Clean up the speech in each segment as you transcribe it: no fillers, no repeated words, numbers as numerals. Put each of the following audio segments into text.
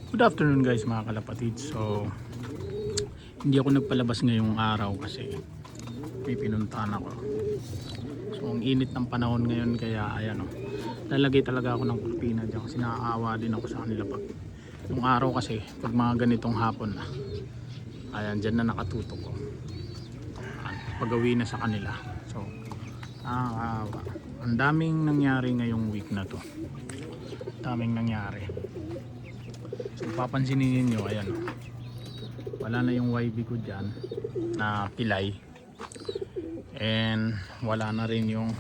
Good afternoon guys mga kalapatid. So hindi ako nagpalabas ngayong araw kasi may pinuntahan ako. So ang init ng panahon ngayon kaya ayan o. Lalagay talaga ako ng kurtina dyan kasi naaawa din ako sa kanila pag yung araw kasi pag mga ganitong hapon na. Ayan dyan na nakatutok ko. Pag-uwi na sa kanila. So nakakaawa. Ang daming nangyari ngayong week na to. Daming nangyari. So papansinin niyo ayan oh. Wala na yung YB ko dyan na pilay. And wala na rin yung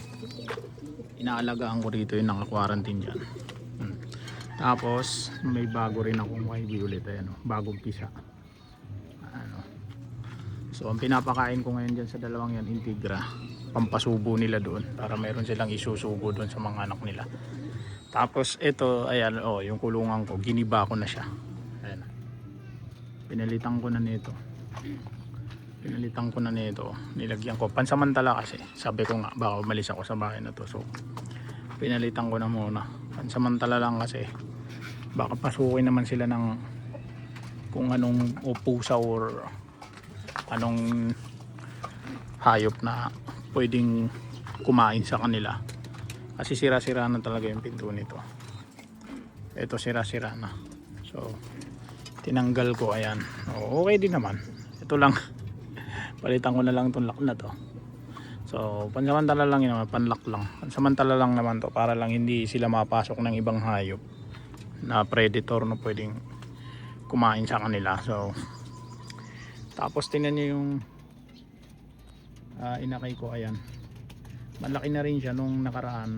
inaalagaan ko rito yung naka-quarantine dyan. Tapos may bago rin akong YB ulit ayan oh. Bagong pisa. Ano. So ang pinapakain ko ngayon dyan sa dalawang yan Integra. Pampasubo nila doon para meron silang isusubo doon sa mga anak nila. Tapos ito ayan oh, yung kulungan ko giniba ko na siya. Ayan. Pinalitan ko na nito. Nilagyan ko pansamantala kasi sabi ko nga baka umalis ako sa bahay na to. So pinalitan ko na muna. Pansamantala lang kasi baka pasukin naman sila ng kung anong o pusa or anong hayop na pwedeng kumain sa kanila. Kasi sira-sira na talaga yung pinto nito. Ito sira-sira na. So tinanggal ko ayan. Okay din naman. Ito lang. Palitan ko na lang itong lock na to. So pansamantala lang yun, panlock lang. Pansamantala lang naman to para lang hindi sila mapasok ng ibang hayop na predator na pwedeng kumain sa kanila. So tapos tingnan niyo yung inakay ko ayan. Malaki na rin siya nung nakaraan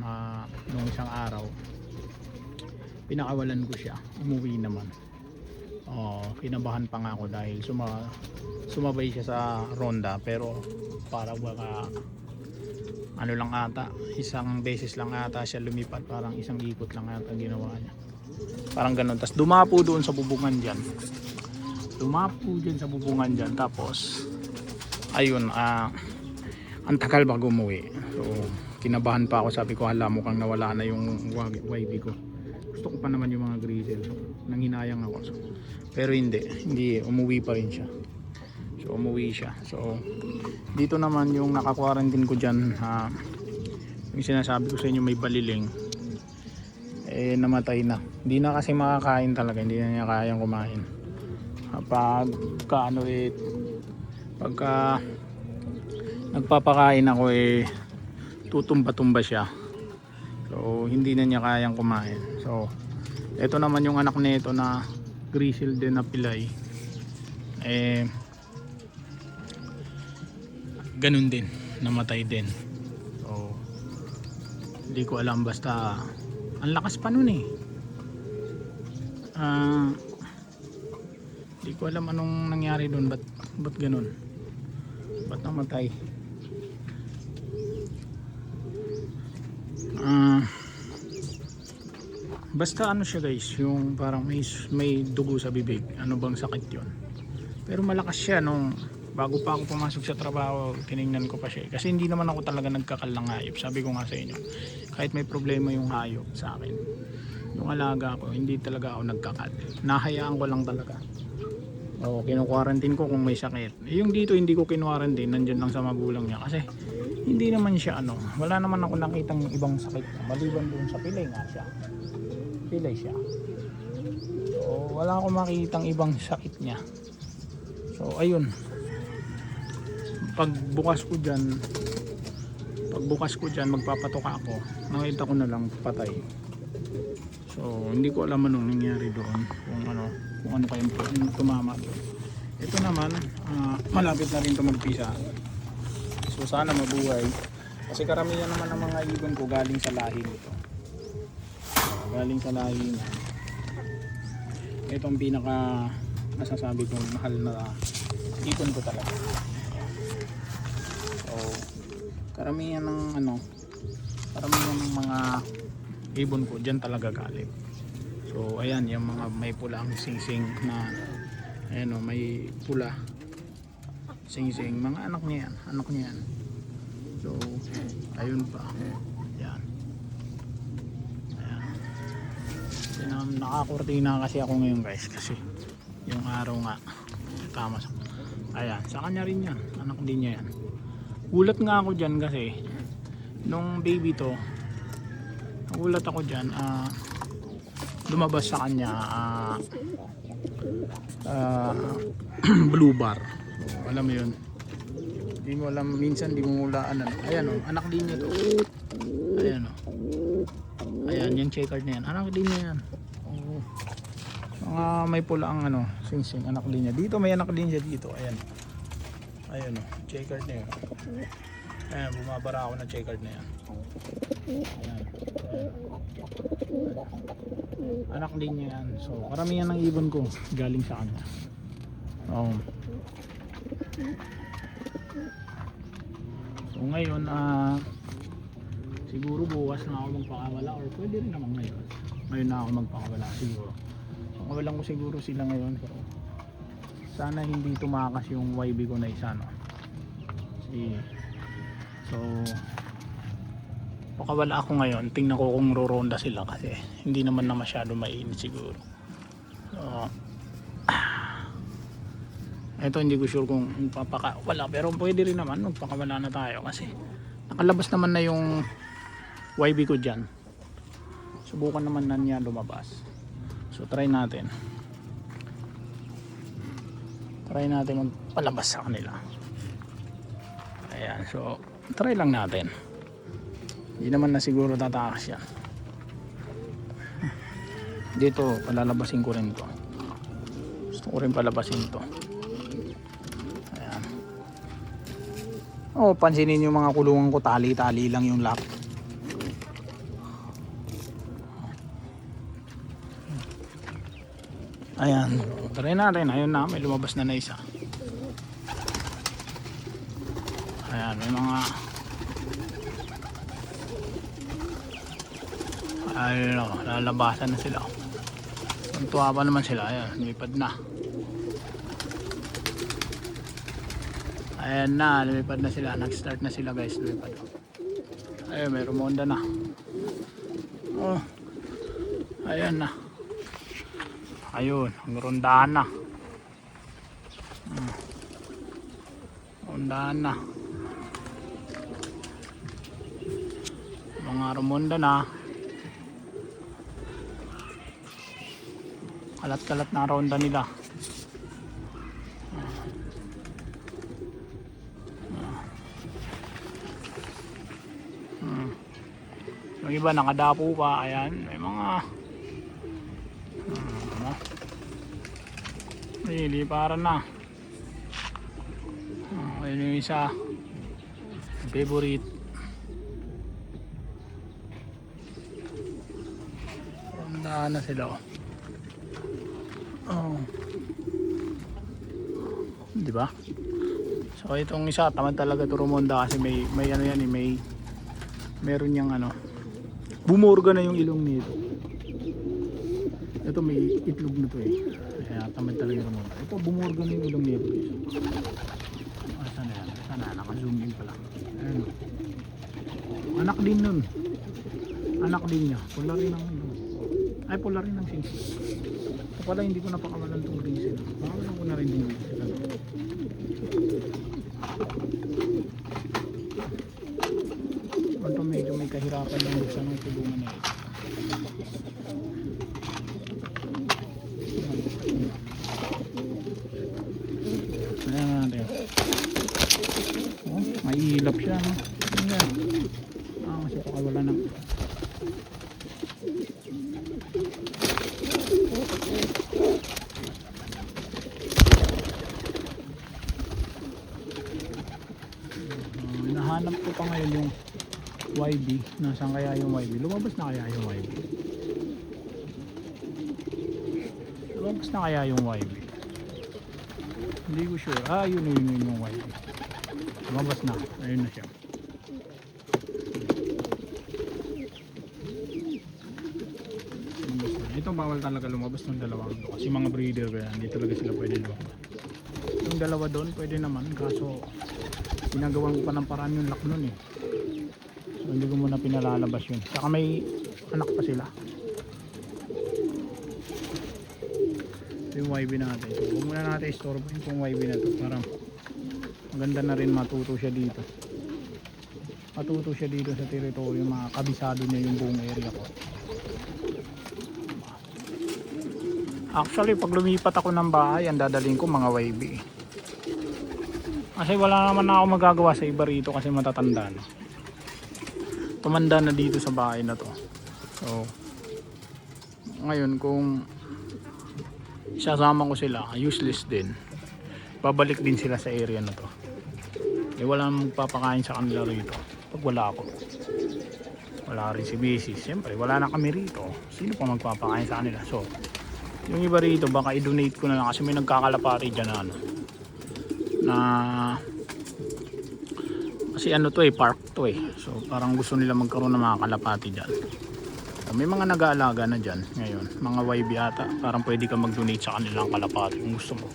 nung isang araw. Pinakawalan ko siya. Umuwi naman. Kinabahan pa nga ako dahil sumabay siya sa ronda pero para baka ano lang ata, isang beses lang ata siya lumipat, parang isang ikot lang ata ginawa niya. Parang ganun. Tapos dumapo doon sa bubungan dyan. Tapos ayun, ang tagal bago umuwi. So kinabahan pa ako, sabi ko hala mukhang nawala na yung YB ko. Gusto ko pa naman yung mga grizzle. Nanghinayang ako. So, pero hindi umuwi pa rin siya. So umuwi siya. So dito naman yung naka-quarantine ko diyan, yung sinasabi ko sa inyo may baliling. Namatay na. Hindi na kasi makakain talaga, hindi na niya kayang kumain. Pagka nagpapakain ako tutumba-tumba siya. So hindi na niya kayang kumain. So ito naman yung anak nito na grizzle din na pilay. Ganun din, namatay din. So hindi ko alam, basta ang lakas pa nun hindi ko alam anong nangyari doon, ba't ganun, ba't namatay. Basta ano siya guys, yung parang may dugo sa bibig. Ano bang sakit yon? Pero malakas siya nung bago pa ako pumasok sa trabaho, tiningnan ko pa siya. Kasi hindi naman ako talaga nagkakal ng hayop. Sabi ko nga sa inyo, kahit may problema yung hayop sa akin, yung alaga ko, hindi talaga ako nagkakal. Nahayaan ko lang talaga. Kinu-quarantine ko kung may sakit. Yung dito hindi ko kinu-quarantine, nandyan lang sa magulang niya. Kasi hindi naman siya wala naman ako nakitang ibang sakit. Maliban doon sa pilay nga siya. Pilay siya. So wala akong makitang ibang sakit niya. So ayun. Pagbukas ko dyan magpapatoka ako. Nakita ko na lang patay. So hindi ko alam anong nangyari doon, kung ano kayong tumama doon. Ito naman malapit na rin ito magpisa. So sana mabuhay. Kasi karamihan naman ng mga ibon ko galing sa lahi nito. Galing sa lahi na. Itong pinaka masasabi kong mahal na ibon ko talaga. So karamihan ng mga ibon ko dyan talaga galing. So ayan yung mga may pulang singsing na may pula singsing, mga anak niya yan. So ayun pa yan. Nakakurtina kasi ako ngayon guys, kasi yung araw nga tama sa, ayan, sa kanya rin yan, anak din niya yan. Gulat nga ako dyan kasi nung baby to, nagulat ako dyan, lumabas sa kanya blue bar. So, alam mo yun, hindi mo alam, minsan di mo mulaan ano. Ayan o, anak din niya to. Ayan o, ayan yung checkered na yan, anak din niya yan. Mga may pula ang ano, sing-sing, anak din niya. Dito may anak din siya dito. Ayan. Ayan o, checkered na yun. Ayan, bumabara ako ng checkered na yan. Ayan. Anak din niya yan. So, karamihan ng ibon ko galing sa kanya. So, ngayon, siguro bukas na ako magpakawala or pwede rin naman ngayon. Ngayon na ako magpakawala siguro. Mawalan ko siguro sila ngayon, pero sana hindi tumakas yung YB ko na isa, no? So pakawala ako ngayon, tingnan ko kung roronda sila kasi hindi naman na masyado mainit siguro. So ito hindi ko sure kung papakawala, pero pwede rin naman magpakawala na tayo kasi nakalabas naman na yung YB ko dyan. Subukan naman na niya lumabas. So try natin magpalabas sa kanila. Ayan, so try lang natin. Hindi naman na siguro tatakas yan. Dito palalabasin ko rin to. Gusto ko rin palabasin to. Ayan. Oh, pansinin yung mga kulungan ko, tali-tali lang yung lock. Ayan, try natin. Ayun na, may lumabas na isa. Ayan, may mga ayun o, lalabasan na sila. Tuntua pa naman sila. Ayan, lumipad na. Ayan na, lumipad na sila. Nag-start na sila guys, lumipad. Ayun, may rumonda na. Oh, ayan na. Ayun, rondahan na. Rondahan na. Mga rumonda na. Kalat-kalat na ronda nila. Yung iba nakadapo pa. Ayan, may mga liliparan na. Ayun yung isa, favorite. Rondahan na sila. Di ba? So itong isa tamad talaga to rumonda kasi may ano yan, meron yang ano, bumurga na yung ilong nito. Ito may itlog na to kaya tamad talaga rumonda. Ito bumurga na yung ilong nito. Saan na yan? Saan na? Naka-zoom in pala. Ayan. Anak din nun. Anak din niya. Pula rin ang ay pula rin ang sinsi. Ito pala hindi ko napakawalan itong reason. Pakawalan ko na rin yung reason. Ito medyo may kahirapan lang sa mga tulungan na ito. Ayan natin. Oh, may ilap siya, no? Ayan. Kasi pakawala ng hinahanap ko pa ngayon yung YB. Nasaan kaya yung YB? Lumabas na kaya yung YB? Lumabas na kaya yung YB? Hindi ko sure. Yun yung YB. Lumabas na. Ayun na siya. Ito bawal talaga lumabas ng dalawang ito. Kasi mga breeder kaya hindi talaga sila pwede lumabas. Yung dalawa doon pwede naman. Kaso ginagawan ko pa ng paraan yung lock nun So hindi ko muna pinalalabas yun. Saka may anak pa sila. Ito yung YB natin. So huwag muna natin istorbo yung YB na to. Parang maganda na rin matuto siya dito. Matuto siya dito sa teritoryo. Makakabisado niya yung buong area ko. Actually pag lumipat ako ng bahay, ang dadalhin ko mga YB. Kasi wala naman na ako magagawa sa iba rito kasi matatanda na. Tumanda na dito sa bahay na to. So ngayon kung sasama ko sila, useless din. Babalik din sila sa area na to. Eh wala namang magpapakain sa kanila rito pag wala ako. Wala rin si Mrs. Siyempre wala na kami rito. Sino pa magpapakain sa kanila? So yung iba rito baka i-donate ko na lang kasi may nagkakalapati dyan na ano. Na kasi ano to park to so parang gusto nila magkaroon ng mga kalapati dyan. So, may mga nag-aalaga na dyan ngayon, mga YB ata, parang pwede ka mag-donate sa kanilang kalapati kung gusto mo.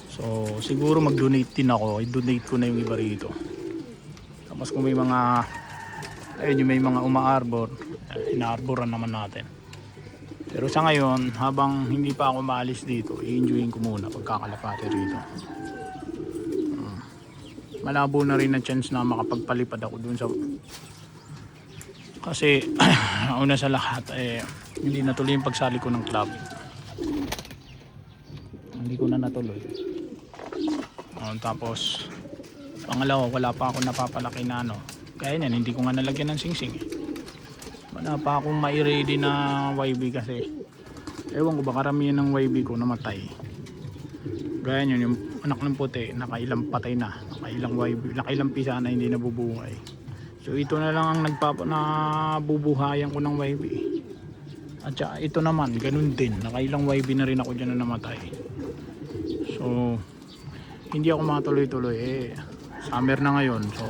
So siguro mag-donate din ako, i-donate ko na yung iba rito. Tapos kung may mga ayun yung may mga uma-arbor, ina-arboran naman natin. Pero sa ngayon, habang hindi pa ako maalis dito, i-enjoyin ko muna pagkakalapati rito. Malabo na rin ang chance na makapagpalipad ako dun sa... Kasi, una sa lahat, hindi natuloy yung pagsali ko ng club. Hindi ko na natuloy. Tapos, pangalawa, wala pa ako napapalaki na ano. Kaya yan, hindi ko nga nalagyan ng singsing. Wala pa akong mai-ready na YB kasi ewan ko ba karamihan ng YB ko namatay. Gaya yun yung anak ng puti nakailang patay na, nakailang YB, nakailang pisa na hindi nabubuhay. So ito na lang ang nabubuhayan ko ng YB. At saka ito naman ganun din, nakailang YB na rin ako dyan na namatay. So hindi ako matuloy-tuloy summer na ngayon, so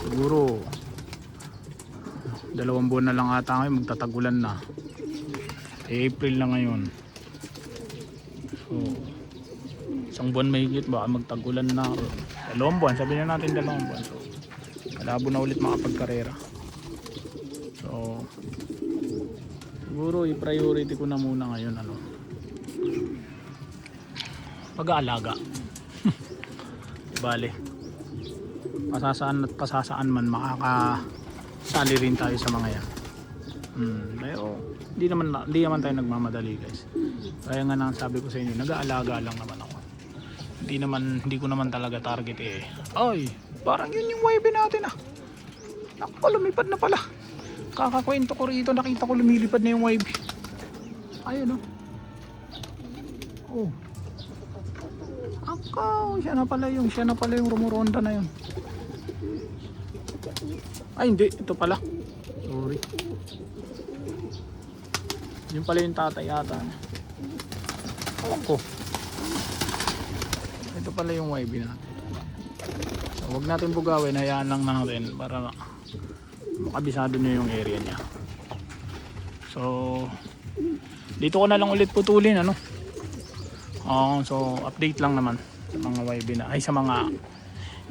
siguro 2 buwan na lang ata ngayon, magtatagulan na. April na ngayon. So 1 buwan mahigit baka magtagulan na. 2 buwan, sabihin na natin 2 buwan. So malabo na ulit makapagkarera. So siguro i-priority ko na muna ngayon pag-aalaga. Bale pasasaan at pasasaan man makakasali rin tayo sa mga yan. Pero hindi naman tayo nagmamadali guys. Kaya nga nang sabi ko sa inyo, nag-aalaga lang naman ako. Hindi ko naman talaga target ay parang yun yung YB natin Naku, lumipad na pala. Kakakwento ko rito, nakita ko lumilipad na yung YB. Ayun oh. Akaw, siya na pala yung rumuronda na yun. Ay hindi, ito pala. Sorry. Yung pala yung tatay ata. Ako. Ito pala yung YB natin. So wag natin bugawin, hayaan lang natin para makabisado nyo yung area niya. So dito ko na lang ulit putulin so update lang naman sa mga YB na sa mga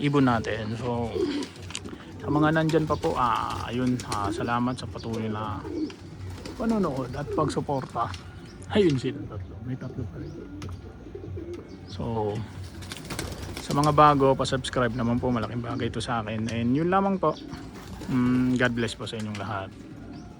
ibon natin. So sa mga nandyan pa po, ayun, salamat sa patuloy na panonood at pagsuporta. Ayun sila tatlo, may tatlo pa rin. So sa mga bago, pa-subscribe naman po, malaking bagay ito sa akin. And yun lamang po. God bless po sa inyong lahat.